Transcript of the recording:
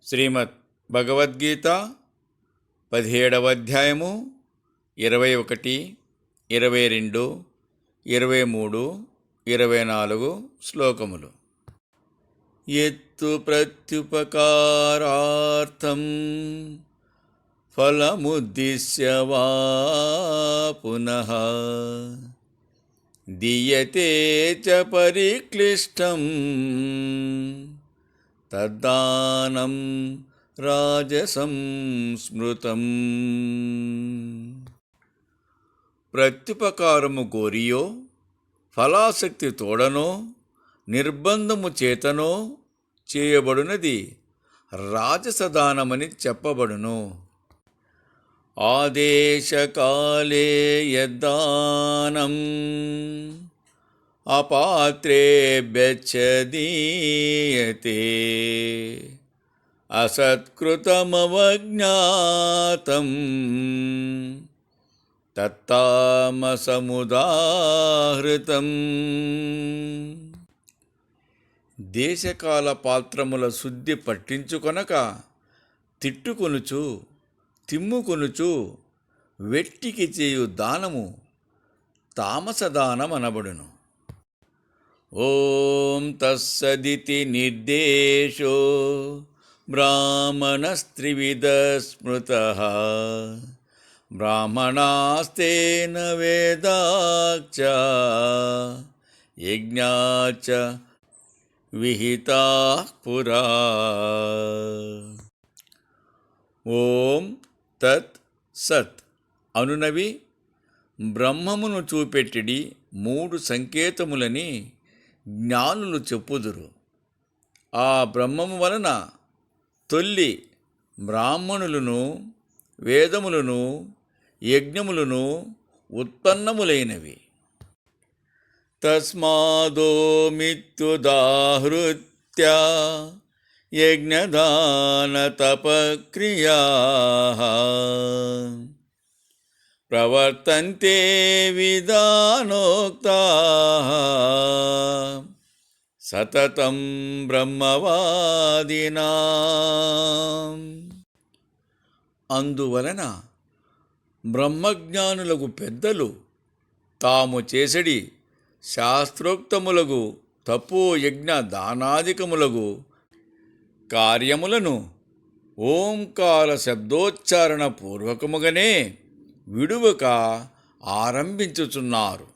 శ్రీమద్ భగవద్గీత 17వ అధ్యాయము 21, 22, 23, 24 శ్లోకములు. యత్తు ప్రత్యుపకారార్థం ఫలముద్దిశ్య వా పునః దీయతే చ పరిక్లిష్టం తద్దానం రాజసం స్మృతం. ప్రత్యుపకారము కోరియో ఫలాసక్తి తోడనో నిర్బంధము చేతనో చేయబడునది రాజసదానమని చెప్పబడును. ఆదేశకాలే యద్దానం అపాత్రేభ్యచ్చదీయతే అసత్కృతమవజ్ఞాతం తత్తామసముదాహృతం. దేశకాల పాత్రముల శుద్ధి పట్టించుకొనక తిట్టుకొనుచు తిమ్ముకొనుచు వెట్టికి చేయు దానము తామసదానమనబడును. ఓం తస్సదితి నిర్దేశో బ్రాహ్మణస్త్రివిధ స్మృతః బ్రాహ్మణాస్తేన వేదాచ్చ యజ్ఞాచ్చ విహితాః పురా. ఓం తత్ సత్ అనునవి బ్రహ్మమును చూపెట్టిడి 3 సంకేతములని జ్ఞానులు చెప్పుదురు. ఆ బ్రహ్మము వలన తొల్లి బ్రాహ్మణులను వేదములను యజ్ఞములను ఉత్పన్నములైనవి. తస్మాదోమిత్యుదాహృత్య యజ్ఞదాన తపక్రియాః ప్రవర్తంతే విధానోక్తాః సతతం బ్రహ్మవాదినాం. అందువలన బ్రహ్మజ్ఞానులకు పెద్దలు తాము చేసడి శాస్త్రోక్తములగు తపోయజ్ఞ దానాదికములగు కార్యములను ఓంకార శబ్దోచ్చారణ పూర్వకముగానే విడువక ఆరంభించుచున్నారు.